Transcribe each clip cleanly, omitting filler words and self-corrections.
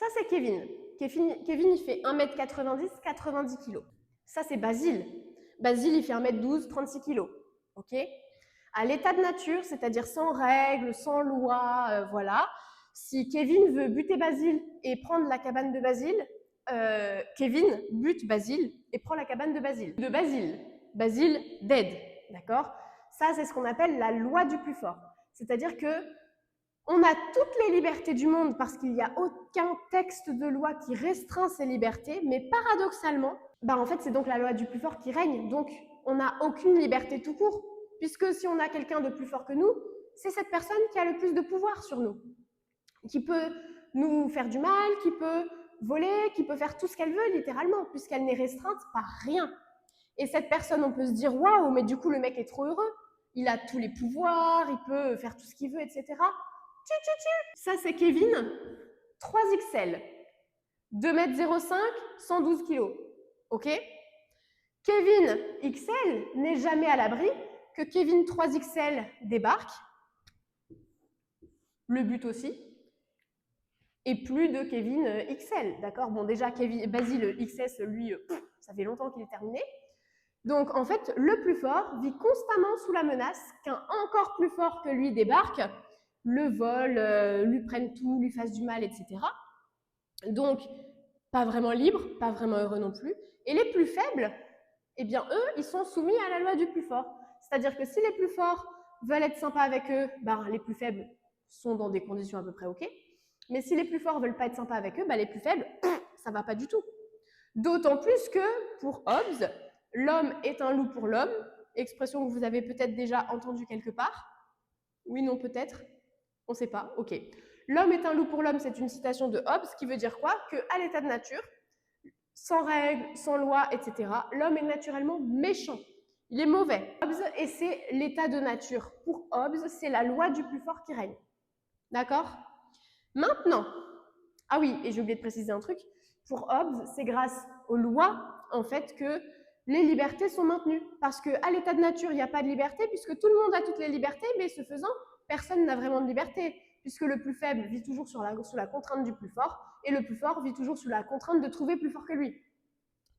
Ça, c'est Kevin. Kevin, il fait 1m90, 90 kg. Ça, c'est Basile. Basile, il fait 1m12, 36 kg. OK? À l'état de nature, c'est-à-dire sans règles, sans loi, voilà. Si Kevin veut buter Basile et prendre la cabane de Basile, Kevin bute Basile et prend la cabane de Basile. Basile dead, d'accord? Ça, c'est ce qu'on appelle la loi du plus fort. C'est-à-dire que on a toutes les libertés du monde parce qu'il n'y a aucun texte de loi qui restreint ces libertés, mais paradoxalement, en fait, c'est donc la loi du plus fort qui règne. Donc, on n'a aucune liberté tout court, puisque si on a quelqu'un de plus fort que nous, c'est cette personne qui a le plus de pouvoir sur nous, qui peut nous faire du mal, qui peut voler, qui peut faire tout ce qu'elle veut, littéralement, puisqu'elle n'est restreinte par rien. Et cette personne, on peut se dire, waouh, mais du coup, le mec est trop heureux, il a tous les pouvoirs, il peut faire tout ce qu'il veut, etc. Ça, c'est Kevin, 3XL, 2m05, 112 kg. OK? Kevin XL n'est jamais à l'abri que Kevin 3XL débarque, le but aussi, et plus de Kevin XL. D'accord? Bon, déjà, Basile XS, lui, ça fait longtemps qu'il est terminé. Donc, en fait, le plus fort vit constamment sous la menace qu'un encore plus fort que lui débarque, le vole, lui prenne tout, lui fasse du mal, etc. Donc, pas vraiment libre, pas vraiment heureux non plus. Et les plus faibles, eh bien, eux, ils sont soumis à la loi du plus fort. C'est-à-dire que si les plus forts veulent être sympas avec eux, les plus faibles sont dans des conditions à peu près OK. Mais si les plus forts veulent pas être sympas avec eux, les plus faibles, ça va pas du tout. D'autant plus que, pour Hobbes, l'homme est un loup pour l'homme, expression que vous avez peut-être déjà entendue quelque part. Oui, non, peut-être. On ne sait pas. OK. L'homme est un loup pour l'homme, c'est une citation de Hobbes qui veut dire quoi? Qu'à l'état de nature, sans règles, sans loi, etc., l'homme est naturellement méchant. Il est mauvais. Hobbes, et c'est l'état de nature. Pour Hobbes, c'est la loi du plus fort qui règne. D'accord? Maintenant, ah oui, et j'ai oublié de préciser un truc, pour Hobbes, c'est grâce aux lois, en fait, que les libertés sont maintenues. Parce qu'à l'état de nature, il n'y a pas de liberté, puisque tout le monde a toutes les libertés, mais ce faisant, personne n'a vraiment de liberté, puisque le plus faible vit toujours sous la contrainte du plus fort, et le plus fort vit toujours sous la contrainte de trouver plus fort que lui.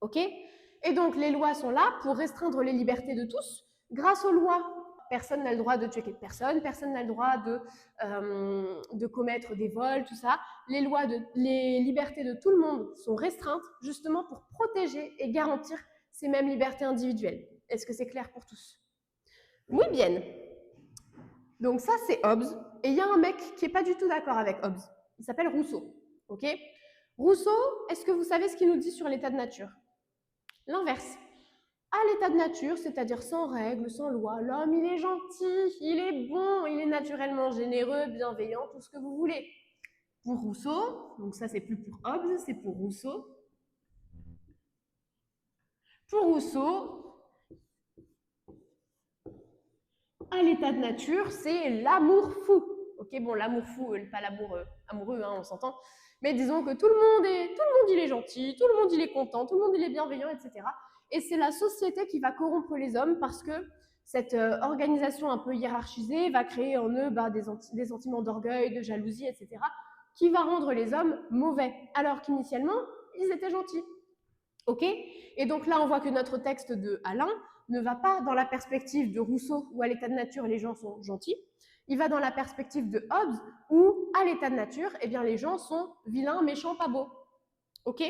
OK? Et donc, les lois sont là pour restreindre les libertés de tous. Grâce aux lois, personne n'a le droit de tuer personne, personne n'a le droit de commettre des vols, tout ça. Les libertés de tout le monde sont restreintes, justement pour protéger et garantir ces mêmes libertés individuelles. Est-ce que c'est clair pour tous? Muy bien. Donc ça, c'est Hobbes. Et il y a un mec qui n'est pas du tout d'accord avec Hobbes. Il s'appelle Rousseau. OK? Rousseau, est-ce que vous savez ce qu'il nous dit sur l'état de nature? L'inverse. À l'état de nature, c'est-à-dire sans règles, sans loi, l'homme, il est gentil, il est bon, il est naturellement généreux, bienveillant, tout ce que vous voulez. Pour Rousseau, donc ça c'est plus pour Hobbes, c'est pour Rousseau. Pour Rousseau, à l'état de nature, c'est l'amour fou. Ok, bon, l'amour fou, pas l'amour amoureux, on s'entend. Mais disons que tout le monde il est gentil, tout le monde il est content, tout le monde il est bienveillant, etc. Et c'est la société qui va corrompre les hommes parce que cette organisation un peu hiérarchisée va créer en eux des sentiments d'orgueil, de jalousie, etc. qui va rendre les hommes mauvais, alors qu'initialement, ils étaient gentils. Ok? Et donc là, on voit que notre texte de Alain ne va pas dans la perspective de Rousseau, où à l'état de nature, les gens sont gentils. Il va dans la perspective de Hobbes, où à l'état de nature, les gens sont vilains, méchants, pas beaux. Ok?